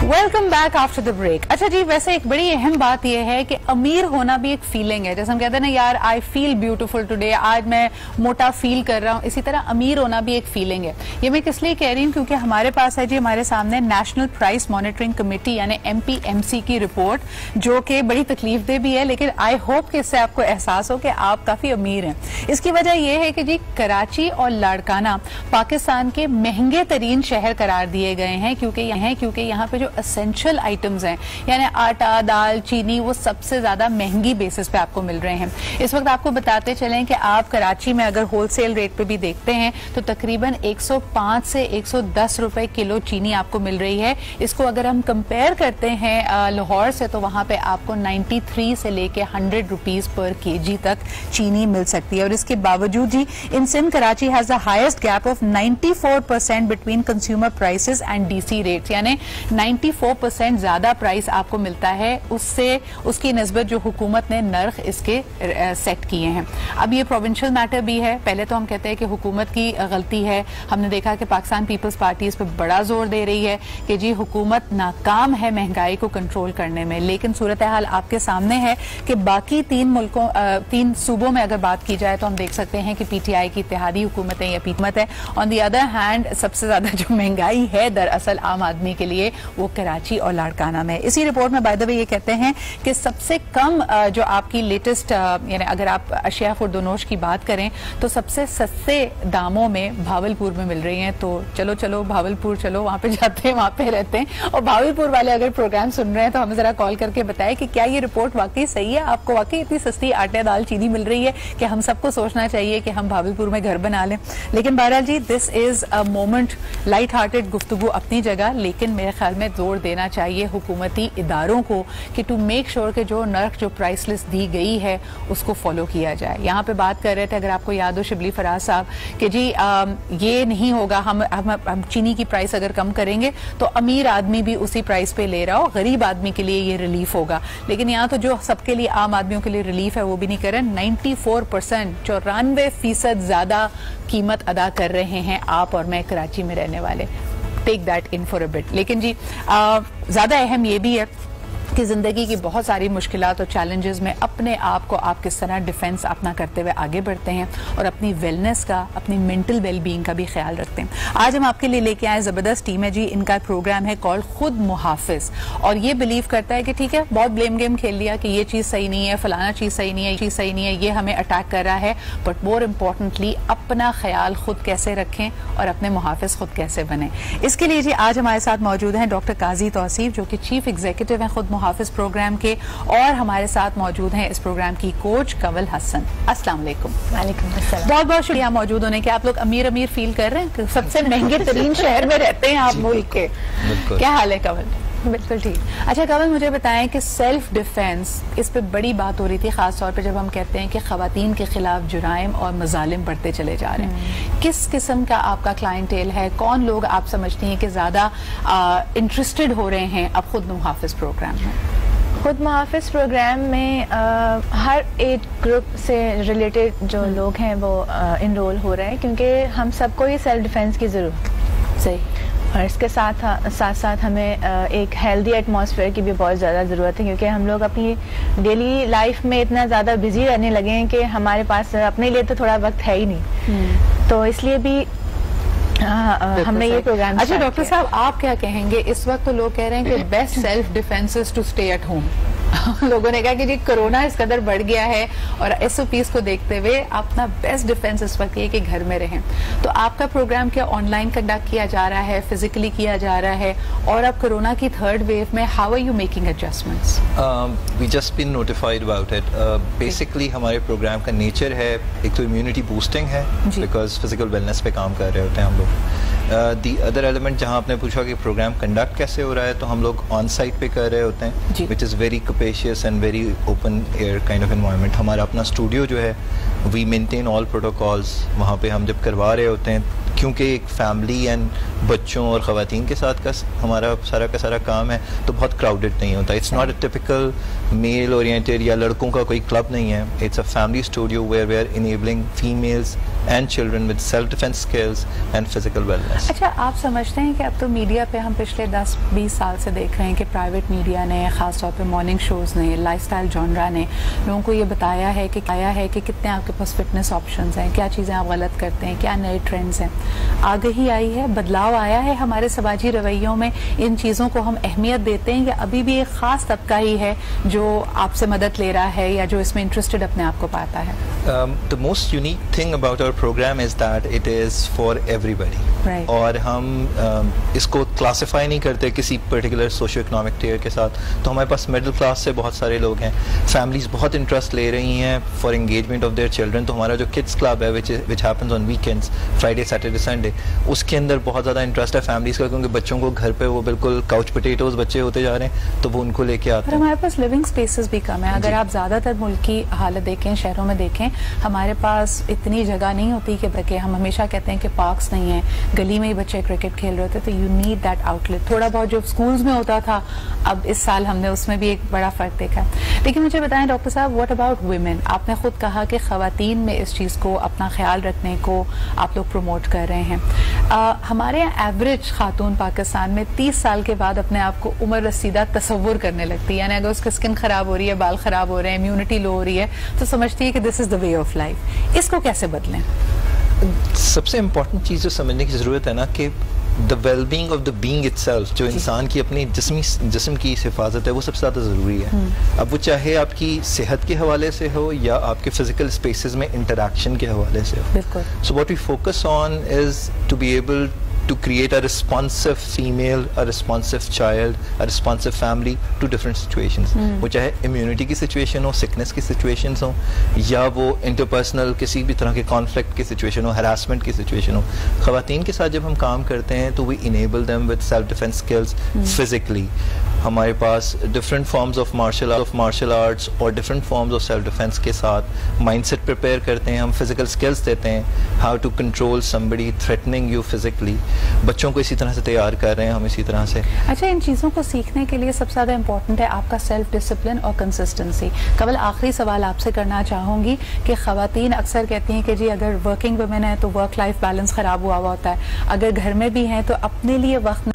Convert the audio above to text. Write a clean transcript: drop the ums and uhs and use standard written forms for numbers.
Welcome back after the break. अच्छा जी, वैसे एक बड़ी अहम बात यह है कि अमीर होना भी एक फीलिंग है। जैसे हम कहते हैं ना, यार आई फील ब्यूटीफुल टुडे, आज मैं मोटा फील कर रहा हूँ, इसी तरह अमीर होना भी एक फीलिंग है। ये मैं किस लिए कह रही हूँ, क्योंकि हमारे पास है जी, हमारे सामने नेशनल प्राइस मॉनिटरिंग कमेटी यानी MPMC की रिपोर्ट, जो कि बड़ी तकलीफदेह भी है, लेकिन आई होप कि इससे आपको एहसास हो कि आप काफी अमीर हैं। इसकी वजह यह है कि जी कराची और लाड़काना पाकिस्तान के महंगे तरीन शहर करार दिए गए हैं, क्योंकि यहाँ पे जो एसेंशियल आइटम्स हैं यानी आटा, दाल, चीनी, वो सबसे ज्यादा महंगी बेसिस पे आपको मिल रहे हैं। इस वक्त आपको बताते चलें कि आप कराची में अगर होलसेल रेट पे भी देखते हैं तो तकरीबन 105 से 110 रुपए किलो चीनी आपको मिल रही है। इसको अगर हम कंपेयर करते हैं लाहौर से, तो वहां पे आपको 93 से लेके 100 रुपीज पर केजी तक चीनी मिल सकती है। और इसके बावजूद जी in Sindh Karachi has the highest gap of 94% between consumer prices and DC rates, यानी 94% ज्यादा प्राइस आपको मिलता है उससे, उसकी निस्बत जो हुकूमत ने नर्ख इसके सेट किए हैं। अब ये प्रोविंशियल मैटर भी है। पहले तो हम कहते हैं कि हुकूमत की गलती है। हमने देखा कि पाकिस्तान पीपल्स पार्टी इस पर बड़ा जोर दे रही है कि जी हुकूमत नाकाम है महंगाई को कंट्रोल करने में, लेकिन सूरत हाल आपके सामने है कि बाकी तीन सूबों में अगर बात की जाए तो हम देख सकते हैं कि PTI की इत्तेहादी हुकूमत है या हुकूमत है। ऑन दी अदर हैंड सबसे ज्यादा जो महंगाई है दरअसल आम आदमी के लिए वो कराची और लाड़काना में। इसी रिपोर्ट में बाय द वे ये कहते हैं कि सबसे कम जो आपकी लेटेस्ट यानी अगर आप अशिया खुर्दोनोश की बात करें तो सबसे सस्ते दामों में भावलपुर में मिल रही हैं। तो चलो भावलपुर चलो, वहां पे जाते हैं, वहां पे रहते हैं। और भावलपुर वाले अगर प्रोग्राम सुन रहे हैं तो हमें जरा कॉल करके बताएं कि क्या ये रिपोर्ट वाकई सही है, आपको वाकई इतनी सस्ती आटे, दाल, चीनी मिल रही है कि हम सबको सोचना चाहिए कि हम भावलपुर में घर बना लें। लेकिन बहरहाल जी, this is a moment, light hearted गुफ्तगू अपनी जगह, लेकिन मेरे ख्याल में जोर देना चाहिए हुकूमती इदारों को कि टू मेक श्योर कि जो नर्ख, जो प्राइस लिस्ट दी गई है उसको फॉलो किया जाए। यहाँ पे बात कर रहे थे, अगर आपको याद हो शिबली फराज साहब, कि जी ये नहीं होगा, हम चीनी की प्राइस अगर कम करेंगे तो अमीर आदमी भी उसी प्राइस पे ले रहा हो, गरीब आदमी के लिए ये रिलीफ होगा। लेकिन यहाँ तो जो सबके लिए, आम आदमियों के लिए रिलीफ है वो भी नहीं कर रहे। 94%, 94% ज्यादा कीमत अदा कर रहे हैं आप और मैं कराची में रहने वाले। Take that in for a bit. लेकिन जी ज्यादा अहम ये भी है कि जिंदगी की बहुत सारी मुश्किलात और चैलेंजेस में अपने आप को आप किस तरह डिफेंस अपना करते हुए आगे बढ़ते हैं और अपनी वेलनेस का, अपनी मेंटल वेलबींग का भी ख्याल रखते हैं। आज हम आपके लिए लेके आए जबरदस्त टीम है जी। इनका प्रोग्राम है कॉल्ड खुद मुहाफिज, और ये बिलीव करता है कि ठीक है, बहुत ब्लेम गेम खेल लिया कि ये चीज सही नहीं है, फलाना चीज सही नहीं है, ये चीज सही नहीं है, ये हमें अटैक कर रहा है, बट मोर इम्पोर्टेंटली अपना ख्याल खुद कैसे रखें और अपने मुहाफिज खुद कैसे बने। इसके लिए जी आज हमारे साथ मौजूद हैं डॉक्टर काजी तौसीफ, जो कि चीफ एग्जीक्यूटिव हैं खुद मुहाफिज प्रोग्राम के, और हमारे साथ मौजूद हैं इस प्रोग्राम की कोच कंवल हसन। अस्सलाम वालेकुम। वालेकुम अस्सलाम। बहुत बहुत शुक्रिया मौजूद होने के। आप लोग अमीर फील कर रहे हैं, सबसे महंगे तरीन शहर में रहते हैं आप मुल्क के। क्या हाल है कंवल? बिल्कुल ठीक। अच्छा कंवल, मुझे बताएं कि सेल्फ डिफेंस, इस पे बड़ी बात हो रही थी, खास तौर पे जब हम कहते हैं कि खवातीन के खिलाफ जुराइम और मजालिम बढ़ते चले जा रहे हैं। किस किस्म का आपका क्लाइंटेल है? कौन लोग आप समझती हैं कि ज्यादा इंटरेस्टेड हो रहे हैं अब खुद मुहाफिज प्रोग्राम में? खुद मुहाफिज प्रोग्राम में हर एज ग्रुप से रिलेटेड जो लोग हैं वो इनरोल हो रहे हैं, क्योंकि हम सबको ही सेल्फ डिफेंस की जरूरत है। सही। और इसके साथ हमें एक हेल्दी एटमॉस्फेयर की भी बहुत ज़्यादा ज़रूरत है, क्योंकि हम लोग अपनी डेली लाइफ में इतना ज़्यादा बिजी रहने लगे हैं कि हमारे पास अपने लिए तो थोड़ा वक्त है ही नहीं। तो इसलिए भी हमने ये प्रोग्राम। अच्छा डॉक्टर साहब, आप क्या कहेंगे? इस वक्त तो लोग कह रहे हैं कि best self defence is to stay at home. लोगों ने कहा कि जी कोरोना इस कदर बढ़ गया है और SOPs को देखते हुए अपना बेस्ट डिफेंस इस वक्त ये कि घर में रहें। तो आपका प्रोग्राम क्या ऑनलाइन कंडक्ट किया जा रहा है, फिजिकली किया जा रहा है? और अब कोरोना की थर्ड वेव में how are you making adjustments? We just been notified about it. Basically हमारे प्रोग्राम का नेचर है, एक तो इम्यूनिटी बूस्टिंग है, बिकॉज फिजिकल वेलनेस पे काम कर रहे होते हैं हम लोग। दी अदर एलिमेंट, जहाँ आपने पूछा कि प्रोग्राम कंडक्ट कैसे हो रहा है, तो हम लोग ऑन साइट पे कर रहे होते हैं, which is very capacious and very open air kind of environment। हमारा अपना स्टूडियो जो है, we maintain all protocols। वहाँ पे हम जब करवा रहे होते हैं, क्योंकि एक फैमिली एंड बच्चों और ख़वातीन के साथ का हमारा सारा काम है, तो बहुत क्राउडेड नहीं होता। It's not a typical male oriented या लड़कों का कोई क्लब नहीं है। It's a family studio where we are enabling females and children with self-defense skills and physical wellness. अच्छा, आप समझते हैं कि अब तो मीडिया पे हम पिछले 10-20 साल से देख रहे हैं कि प्राइवेट मीडिया ने, ख़ासतौर पे मॉर्निंग शोज़ ने, लाइफस्टाइल जॉनरा ने लोगों को ये बताया है कि कितने आपके पास फिटनेस ऑप्शंस हैं, क्या चीज़ें आप गलत करते हैं, क्या नए ट्रेंड्स हैं। आगे आई है, बदलाव आया है हमारे समाजी रवैयों में, इन चीज़ों को हम अहमियत देते हैं, या अभी भी एक ख़ास तबका ही है जो आपसे मदद ले रहा है या जो इसमें इंटरेस्टेड अपने आप को पाता है? The most unique thing about our program is that it is for everybody. Right. और हम इसको क्लासिफाई नहीं करते किसी पर्टिकुलर सोशो इकोनॉमिक टियर के साथ। तो हमारे पास मिडिल क्लास से बहुत सारे लोग हैं, फैमिलीज बहुत इंटरेस्ट ले रही हैं for engagement of their children. तो हमारा जो किड्स क्लब है which happens on weekends, Friday Saturday Sunday, उसके अंदर बहुत ज़्यादा इंटरेस्ट है फैमिलीज का, क्योंकि बच्चों को घर पे वो बिल्कुल काउच पोटेटोज बच्चे होते जा रहे हैं, तो वो उनको लेके आते हैं। हमारे पास लिविंग स्पेसेस भी कम है। अगर आप ज़्यादातर मुल्क की हालत देखें, शहरों में देखें, हमारे पास इतनी जगह नहीं होती कि हम हमेशा कहते हैं कि पार्क्स नहीं है, गली में ही बच्चे क्रिकेट खेल रहे होते, तो यू नीड दैट आउटलेट। थोड़ा बहुत जो स्कूल्स में होता था, अब इस साल हमने उसमें भी एक बड़ा फ़र्क देखा। लेकिन मुझे बताएं डॉक्टर साहब, व्हाट अबाउट वुमेन? आपने खुद कहा कि ख़वातीन में इस चीज़ को, अपना ख्याल रखने को आप लोग प्रमोट कर रहे हैं। हमारे यहाँ एवरेज खातून पाकिस्तान में 30 साल के बाद अपने आप को उम्र रसीदा तस्वुर करने लगती है, यानी अगर उसकी स्किन ख़राब हो रही है, बाल ख़राब हो रहे हैं, इम्यूनिटी लो हो रही है, तो समझती है कि this is the way of life. इसको कैसे बदलें? सबसे इम्पोर्टेंट चीज़ जो समझने की ज़रूरत है ना कि the wellbeing of the being itself, जो इंसान की अपनी जिस्म की हिफाजत है, वो सबसे ज़्यादा ज़रूरी है। अब वो चाहे आपकी सेहत के हवाले से हो या आपके फिजिकल स्पेसेस में इंटरेक्शन के हवाले से हो। बिल्कुल। So what we focus on is to be able to create a responsive female, a responsive child, a responsive family to different situations. वो चाहे immunity की situation हो, sickness की situations हो, या वो interpersonal किसी भी तरह के conflict की situation हो, harassment की situation हो। ख़वातीन के साथ जब हम काम करते हैं तो we enable them with self-defense skills physically. हमारे पास different forms of martial arts और different forms of self-defense के साथ mindset prepare करते हैं, हम physical skills देते हैं, how to control somebody threatening you physically। बच्चों को इसी तरह से तैयार कर रहे हैं हम इसी तरह से। अच्छा, इन चीज़ों को सीखने के लिए सबसे ज़्यादा इम्पोर्टेंट है आपका सेल्फ डिसिप्लिन और कंसिस्टेंसी। कबल आखिरी सवाल आपसे करना चाहूँगी कि ख़वातीन अक्सर कहती हैं कि जी अगर वर्किंग वुमेन है तो वर्क लाइफ बैलेंस ख़राब हुआ होता है, अगर घर में भी हैं तो अपने लिए वक्त